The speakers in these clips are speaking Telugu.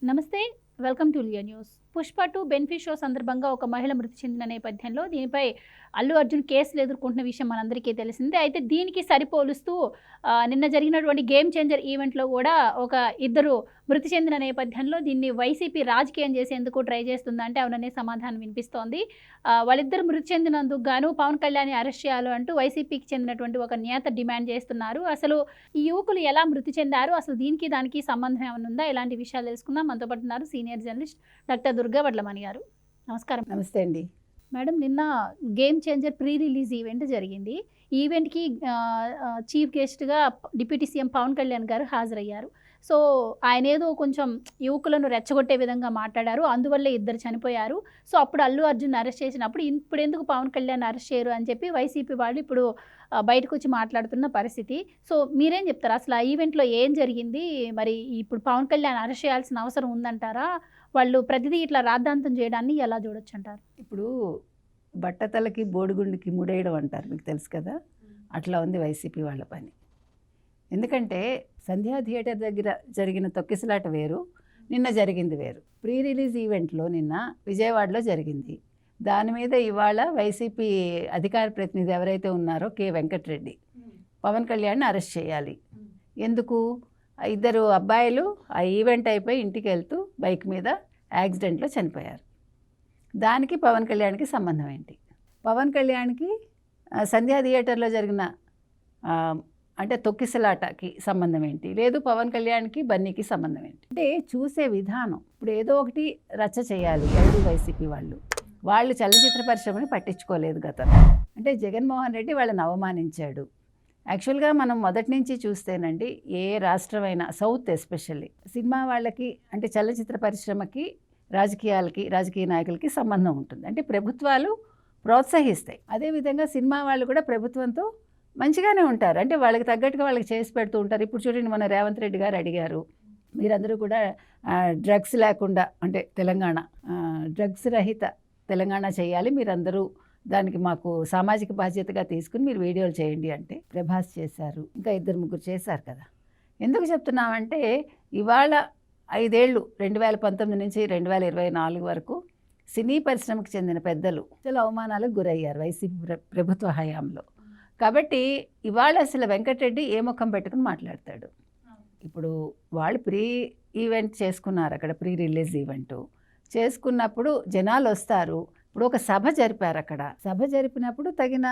నమస్తే. వెల్కమ్ టు లియా న్యూస్. 'పుష్ప 2' బెనిఫిట్ షో సందర్భంగా ఒక మహిళ మృతి చెందిన నేపథ్యంలో దీనిపై అల్లు అర్జున్ కేసులు ఎదుర్కొంటున్న విషయం మనందరికీ తెలిసిందే. అయితే దీనికి సరిపోలుస్తూ నిన్న జరిగినటువంటి గేమ్ చేంజర్ ఈవెంట్‌లో కూడా ఒక ఇద్దరు మృతి చెందిన నేపథ్యంలో దీన్ని వైసీపీ రాజకీయం చేసేందుకు ట్రై చేస్తుందా అంటే అవుననే సమాధానం వినిపిస్తోంది. వాళ్ళిద్దరు మృతి చెందినందుకు గాను పవన్ కళ్యాణ్‌ని అరెస్ట్ చేయాలి అంటూ వైసీపీకి చెందినటువంటి ఒక నేత డిమాండ్ చేస్తున్నారు. అసలు ఈ యువకులు ఎలా మృతి చెందారు? అసలు దీనికి దానికి సంబంధం ఏమైనా ఉందా? ఇలాంటి విషయాలు తెలుసుకుందాం. మనతో పాటు ఉన్నారు senior journalist doctor Durga Vadlamani గారు. నమస్కారం. నమస్తే అండి. మేడం, నిన్న game changer pre release event జరిగింది. ఈ ఈవెంట్‌కి చీఫ్ గెస్ట్‌గా డిప్యూటీ సీఎం పవన్ కళ్యాణ్ గారు హాజరయ్యారు. సో, ఆయనేదో కొంచెం యువకులను రెచ్చగొట్టే విధంగా మాట్లాడారు. అందువల్లే ఇద్దరు చనిపోయారు. సో, అప్పుడు అల్లు అర్జున్ అరెస్ట్ చేసినప్పుడు ఇప్పుడెందుకు పవన్ కళ్యాణ్ అరెస్ట్ చేయరు అని చెప్పి వైసీపీ వాళ్ళు ఇప్పుడు బయటకొచ్చి మాట్లాడుతున్న పరిస్థితి. సో, మీరేం చెప్తారు? అసలు ఆ ఈవెంట్‌లో ఏం జరిగింది? మరి ఇప్పుడు పవన్ కళ్యాణ్ అరెస్ట్ చేయాల్సిన అవసరం ఉందంటారా? వాళ్ళు ప్రతిదీ ఇట్లా రాద్ధాంతం చేయడాన్ని ఎలా చూడొచ్చంటారు? ఇప్పుడు బట్టతలకి బోడిగుండుకి ముడేయడం అంటారు, మీకు తెలుసు కదా. అట్లా ఉంది వైసీపీ వాళ్ళ పని. ఎందుకంటే సంధ్యా థియేటర్ దగ్గర జరిగిన తొక్కిసలాట వేరు, నిన్న జరిగింది వేరు. ప్రీ రిలీజ్ ఈవెంట్లో నిన్న విజయవాడలో జరిగింది. దాని మీద ఇవాళ వైసీపీ అధికార ప్రతినిధి ఎవరైతే ఉన్నారో కె వెంకటరెడ్డి పవన్ కళ్యాణ్ని అరెస్ట్ చేయాలి. ఎందుకు? ఇద్దరు అబ్బాయిలు ఆ ఈవెంట్ అయిపోయి ఇంటికి వెళ్తూ బైక్ మీద యాక్సిడెంట్లో చనిపోయారు. దానికి పవన్ కళ్యాణ్కి సంబంధం ఏంటి? పవన్ కళ్యాణ్కి సంధ్యా థియేటర్లో జరిగిన అంటే తొక్కిసలాటకి సంబంధం ఏంటి? లేదు పవన్ కళ్యాణ్కి బన్నీకి సంబంధం ఏంటి? అంటే చూసే విధానం. ఇప్పుడు ఏదో ఒకటి రచ్చ చేయాలి ఎవరు వైసీపీ వాళ్ళు చలనచిత్ర పరిశ్రమని పట్టించుకోలేదు గతంలో. అంటే జగన్మోహన్ రెడ్డి వాళ్ళని అవమానించాడు. యాక్చువల్గా మనం మొదటి నుంచి చూస్తేనండి, ఏ రాష్ట్రమైనా సౌత్ ఎస్పెషల్లీ సినిమా వాళ్ళకి అంటే చలనచిత్ర పరిశ్రమకి రాజకీయాలకి రాజకీయ నాయకులకి సంబంధం ఉంటుంది. అంటే ప్రభుత్వాలు ప్రోత్సహిస్తాయి. అదేవిధంగా సినిమా వాళ్ళు కూడా ప్రభుత్వంతో మంచిగానే ఉంటారు. అంటే వాళ్ళకి తగ్గట్టుగా వాళ్ళకి చేసి పెడుతూ ఉంటారు. ఇప్పుడు చూడండి, మన రేవంత్ రెడ్డి గారు అడిగారు, మీరందరూ కూడా డ్రగ్స్ లేకుండా అంటే తెలంగాణ డ్రగ్స్ రహిత తెలంగాణ చేయాలి, మీరందరూ దానికి మాకు సామాజిక బాధ్యతగా తీసుకుని మీరు వీడియోలు చేయండి అంటే ప్రభాస్ చేశారు, ఇంకా ఇద్దరు ముగ్గురు చేశారు కదా. ఎందుకు చెప్తున్నామంటే ఇవాళ 5 ఏళ్ళు 2019 నుంచి 2024 వరకు సినీ పరిశ్రమకు చెందిన పెద్దలు చాలా అవమానాలకు గురయ్యారు వైసీపీ ప్రభుత్వ హయాంలో. కాబట్టి ఇవాళ అసలు వెంకటరెడ్డి ఏ ముఖం పెట్టుకుని మాట్లాడతాడు? ఇప్పుడు వాళ్ళు ప్రీ ఈవెంట్ చేసుకున్నారు, అక్కడ ప్రీ రిలీజ్ ఈవెంట్ చేసుకున్నప్పుడు జనాలు వస్తారు. ఇప్పుడు ఒక సభ జరిపారు, అక్కడ సభ జరిపినప్పుడు తగిన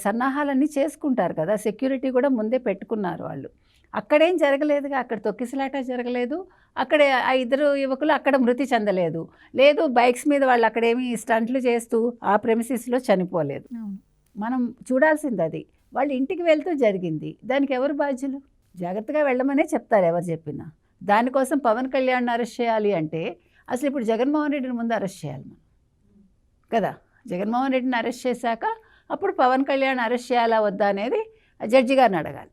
సన్నాహాలన్నీ చేసుకుంటారు కదా. సెక్యూరిటీ కూడా ముందే పెట్టుకున్నారు వాళ్ళు. అక్కడేం జరగలేదుగా, అక్కడ తొక్కిసలాట జరగలేదు, అక్కడ ఆ ఇద్దరు యువకులు అక్కడ మృతి చెందలేదు. లేదు బైక్స్ మీద వాళ్ళు అక్కడేమి స్టంట్లు చేస్తూ ఆ ప్రెమిసిస్లో చనిపోలేదు. మనం చూడాల్సింది అది. వాళ్ళు ఇంటికి వెళ్తూ జరిగింది. దానికి ఎవరు బాధ్యులు? జాగ్రత్తగా వెళ్ళమనే చెప్తారు ఎవరు చెప్పినా. దానికోసం పవన్ కళ్యాణ్ అరెస్ట్ చేయాలి అంటే అసలు ఇప్పుడు జగన్మోహన్ రెడ్డిని ముందు అరెస్ట్ చేయాలి మనం కదా. జగన్మోహన్ రెడ్డిని అరెస్ట్ చేశాక అప్పుడు పవన్ కళ్యాణ్ అరెస్ట్ చేయాలా వద్దా అనేది జడ్జి గారిని అడగాలి.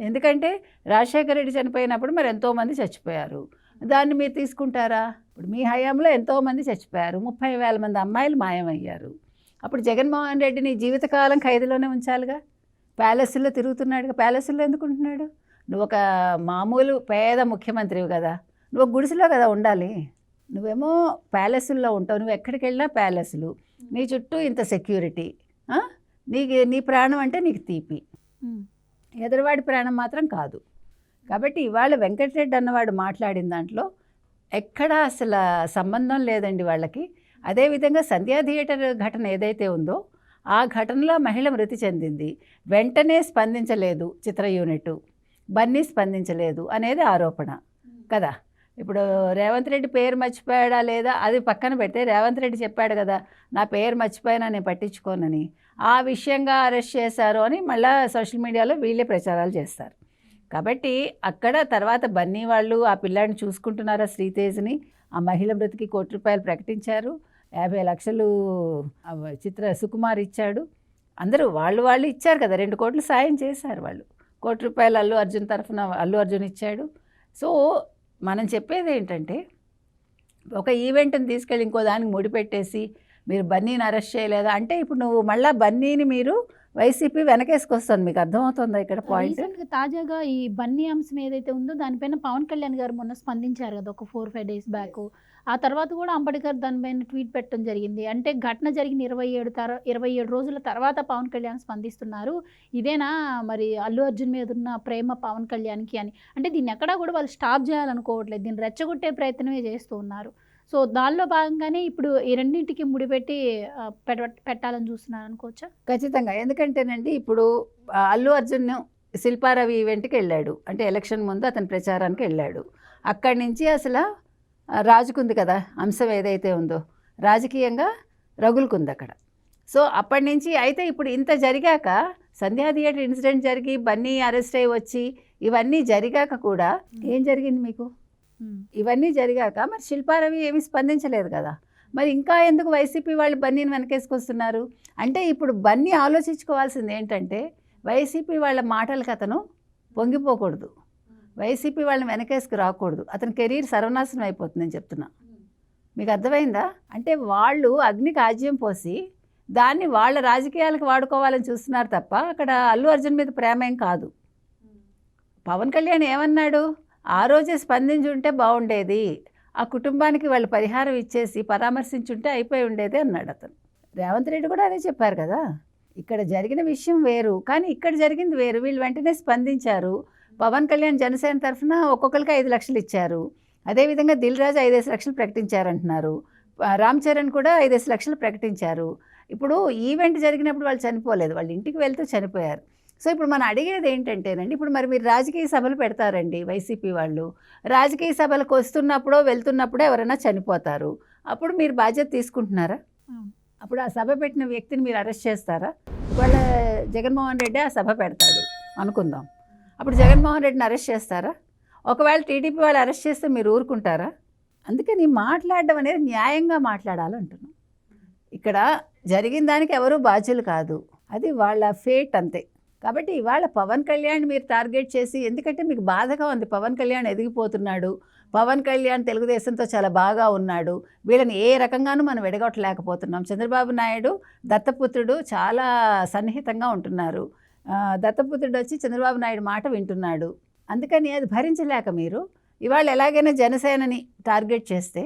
ఎందుకంటే రాజశేఖర రెడ్డి చనిపోయినప్పుడు మరి ఎంతోమంది చచ్చిపోయారు, దాన్ని మీరు తీసుకుంటారా? ఇప్పుడు మీ హయాంలో ఎంతోమంది చచ్చిపోయారు, 30,000 మంది అమ్మాయిలు మాయమయ్యారు. అప్పుడు జగన్మోహన్ రెడ్డిని జీవితకాలం ఖైదులోనే ఉంచాలిగా. ప్యాలెస్లో తిరుగుతున్నాడుగా. ప్యాలెస్లో ఎందుకు ఉంటున్నాడు? నువ్వు ఒక మామూలు పేద ముఖ్యమంత్రివి కదా, నువ్వు గుడిసెలో కదా ఉండాలి. నువ్వేమో ప్యాలెస్లో ఉంటావు, నువ్వు ఎక్కడికి వెళ్ళినా ప్యాలెస్లు, నీ చుట్టూ ఇంత సెక్యూరిటీ, నీ ప్రాణం అంటే నీకు తీపి, ఎదురువాడి ప్రాణం మాత్రం కాదు. కాబట్టి ఇవాళ వెంకటరెడ్డి అన్నవాడు మాట్లాడిన దాంట్లో ఎక్కడా అసలు సంబంధం లేదండి వాళ్ళకి. అదేవిధంగా సంధ్యా థియేటర్ ఘటన ఏదైతే ఉందో ఆ ఘటనలో మహిళ మృతి చెందింది, వెంటనే స్పందించలేదు చిత్ర యూనిట్, బన్నీ స్పందించలేదు అనేది ఆరోపణ కదా. ఇప్పుడు రేవంత్ రెడ్డి పేరు మర్చిపోయాడా లేదా అది పక్కన పెడితే, రేవంత్ రెడ్డి చెప్పాడు కదా నా పేరు మర్చిపోయినా నేను పట్టించుకోనని, ఆ విషయంగా అరెస్ట్ చేశారు అని మళ్ళీ సోషల్ మీడియాలో వీళ్ళే ప్రచారాలు చేస్తారు. కాబట్టి అక్కడ తర్వాత బన్నీ వాళ్ళు ఆ పిల్లాడిని చూసుకుంటున్నారా శ్రీతేజ్ని, ఆ మహిళ మృతికి ₹1,00,00,000 ప్రకటించారు, 50 లక్షలు చిత్ర సుకుమార్ ఇచ్చాడు, అందరూ వాళ్ళు ఇచ్చారు కదా. 2 కోట్లు సాయం చేశారు వాళ్ళు. ₹1,00,00,000 అల్లు అర్జున్ తరఫున అల్లు అర్జున్ ఇచ్చాడు. సో మనం చెప్పేది ఏంటంటే, ఒక ఈవెంట్ని తీసుకెళ్ళి ఇంకో దానికి ముడిపెట్టేసి మీరు బన్నీని అరెస్ట్ చేయలేదా అంటే, ఇప్పుడు నువ్వు మళ్ళీ బన్నీని మీరు వైసీపీ వెనకేసుకొస్తుంది. మీకు అర్థమవుతుందా ఇక్కడ పాయింట్? రీసెంట్గా తాజాగా ఈ బన్నీ అంశం ఏదైతే ఉందో దానిపైన పవన్ కళ్యాణ్ గారు మొన్న స్పందించారు కదా, ఒక 4-5 డేస్ బ్యాక్. ఆ తర్వాత కూడా అంబేద్కర్ దానిపైన ట్వీట్ పెట్టడం జరిగింది. అంటే ఘటన జరిగిన 27 రోజుల తర్వాత పవన్ కళ్యాణ్ స్పందిస్తున్నారు. ఇదేనా మరి అల్లు అర్జున్ మీద ఉన్న ప్రేమ పవన్ కళ్యాణ్కి అని. అంటే దీన్ని ఎక్కడా కూడా వాళ్ళు స్టాప్ చేయాలనుకోవట్లేదు, దీన్ని రెచ్చగొట్టే ప్రయత్నమే చేస్తూ ఉన్నారు. సో దానిలో భాగంగానే ఇప్పుడు ఈ రెండింటికి ముడిపెట్టి పెట్టాలని చూస్తున్నారు అనుకోవచ్చా? ఖచ్చితంగా. ఎందుకంటేనండి ఇప్పుడు అల్లు అర్జున్ శిల్పారవి ఈవెంట్కి వెళ్ళాడు, అంటే ఎలక్షన్ ముందు అతని ప్రచారానికి వెళ్ళాడు. అక్కడి నుంచి అసలు రాజుకుంది కదా అంశం ఏదైతే ఉందో, రాజకీయంగా రగులుకుంది అక్కడ. సో అప్పటి నుంచి అయితే ఇప్పుడు ఇంత జరిగాక, సంధ్యా థియేటర్ ఇన్సిడెంట్ జరిగి బన్నీ అరెస్ట్ అయ్యి వచ్చి ఇవన్నీ జరిగాక కూడా ఏం జరిగింది మీకు? ఇవన్నీ జరిగాక మరి శిల్పారవి ఏమీ స్పందించలేదు కదా. మరి ఇంకా ఎందుకు వైసీపీ వాళ్ళు బన్నీని వెనకేసుకొస్తున్నారు? అంటే ఇప్పుడు బన్నీ ఆలోచించుకోవాల్సింది ఏంటంటే, వైసీపీ వాళ్ళ మాటలకు అతను పొంగిపోకూడదు, వైసీపీ వాళ్ళని వెనకేసుకు రాకూడదు, అతని కెరీర్ సర్వనాశనం అయిపోతుంది అని చెప్తున్నా. మీకు అర్థమైందా? అంటే వాళ్ళు అగ్నికి ఆజ్యం పోసి దాన్ని వాళ్ళ రాజకీయాలకు వాడుకోవాలని చూస్తున్నారు తప్ప అక్కడ అల్లు అర్జున్ మీద ప్రేమ ఏం కాదు. పవన్ కళ్యాణ్ ఏమన్నాడు? ఆ రోజే స్పందించుంటే బాగుండేది, ఆ కుటుంబానికి వాళ్ళు పరిహారం ఇచ్చేసి పరామర్శించుంటే అయిపోయి ఉండేది అన్నాడు అతను. రేవంత్ రెడ్డి కూడా అదే చెప్పారు కదా. ఇక్కడ జరిగిన విషయం వేరు, కానీ ఇక్కడ జరిగింది వేరు. వీళ్ళు వెంటనే స్పందించారు. పవన్ కళ్యాణ్ జనసేన తరఫున ఒక్కొక్కరికి 5 లక్షలు ఇచ్చారు. అదేవిధంగా దిల్ రాజు 5 లక్షలు ప్రకటించారంటున్నారు. రామ్ చరణ్ కూడా 5 లక్షలు ప్రకటించారు. ఇప్పుడు ఈవెంట్ జరిగినప్పుడు వాళ్ళు చనిపోలేదు, వాళ్ళ ఇంటికి వెళ్తూ చనిపోయారు. సో ఇప్పుడు మనం అడిగేది ఏంటంటేనండి, ఇప్పుడు మరి మీరు రాజకీయ సభలు పెడతారండి వైసీపీ వాళ్ళు. రాజకీయ సభలకు వస్తున్నప్పుడో వెళ్తున్నప్పుడో ఎవరైనా చనిపోతారు, అప్పుడు మీరు బాధ్యత తీసుకుంటున్నారా? అప్పుడు ఆ సభ పెట్టిన వ్యక్తిని మీరు అరెస్ట్ చేస్తారా? వాళ్ళ జగన్మోహన్ రెడ్డి ఆ సభ పెడతాడు అనుకుందాం, అప్పుడు జగన్మోహన్ రెడ్డిని అరెస్ట్ చేస్తారా? ఒకవేళ టీడీపీ వాళ్ళు అరెస్ట్ చేస్తే మీరు ఊరుకుంటారా? అందుకని మాట్లాడడం అనేది న్యాయంగా మాట్లాడాలంటున్నాం. ఇక్కడ జరిగిన దానికి ఎవరు బాధ్యులు కాదు, అది వాళ్ళ ఫేట్ అంతే. కాబట్టి ఇవాళ పవన్ కళ్యాణ్ మీరు టార్గెట్ చేసి, ఎందుకంటే మీకు బాధగా ఉంది, పవన్ కళ్యాణ్ ఎదిగిపోతున్నాడు, పవన్ కళ్యాణ్ తెలుగుదేశంతో చాలా బాగా ఉన్నాడు, వీళ్ళని ఏ రకంగానూ మనం ఎడగొట్టలేకపోతున్నాం. చంద్రబాబు నాయుడు దత్తపుత్రుడు, చాలా సన్నిహితంగా ఉంటున్నారు. దత్తపుత్రుడు వచ్చి చంద్రబాబు నాయుడు మాట వింటున్నాడు. అందుకని అది భరించలేక మీరు ఇవాళ ఎలాగైనా జనసేనని టార్గెట్ చేస్తే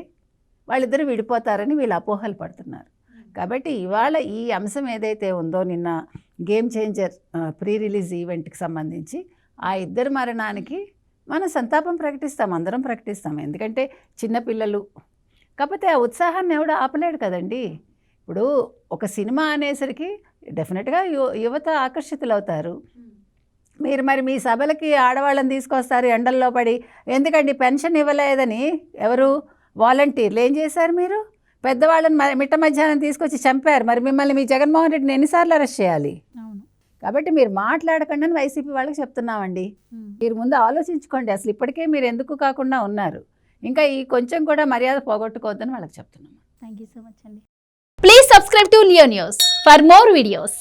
వాళ్ళిద్దరూ విడిపోతారని వీళ్ళు అపోహలు పడుతున్నారు. కాబట్టి ఇవాళ ఈ అంశం ఏదైతే ఉందో, నిన్న గేమ్ చేంజర్ ప్రీ రిలీజ్ ఈవెంట్కి సంబంధించి ఆ ఇద్దరు మరణానికి మనం సంతాపం ప్రకటిస్తాం, అందరం ప్రకటిస్తాం. ఎందుకంటే చిన్నపిల్లలు, కాకపోతే ఆ ఉత్సాహాన్ని ఎవడో ఆపలేడు కదండి. ఇప్పుడు ఒక సినిమా అనేసరికి డెఫినెట్గా యువత ఆకర్షితులవుతారు. మీరు మరి మీ సభలకి ఆడవాళ్ళని తీసుకొస్తారు ఎండల్లో పడి, ఎందుకండి పెన్షన్ ఇవ్వలేదని ఎవరు వాలంటీర్లు ఏం చేశారు? మీరు పెద్దవాళ్ళని మిట్ట మధ్యాహ్నం తీసుకొచ్చి చంపారు. మరి మిమ్మల్ని మీ జగన్మోహన్ రెడ్డిని ఎన్నిసార్లు అరెస్ట్ చేయాలి? కాబట్టి మీరు మాట్లాడకండి అని వైసీపీ వాళ్ళకి చెప్తున్నామండి. మీరు ముందు ఆలోచించుకోండి, అసలు ఇప్పటికే మీరు ఎందుకు కాకుండా ఉన్నారు, ఇంకా ఈ కొంచెం కూడా మర్యాద పోగొట్టుకోవద్దని వాళ్ళకి చెప్తున్నాము. థ్యాంక్ యూ సో మచ్ అండి. Please subscribe to Leo news for more videos.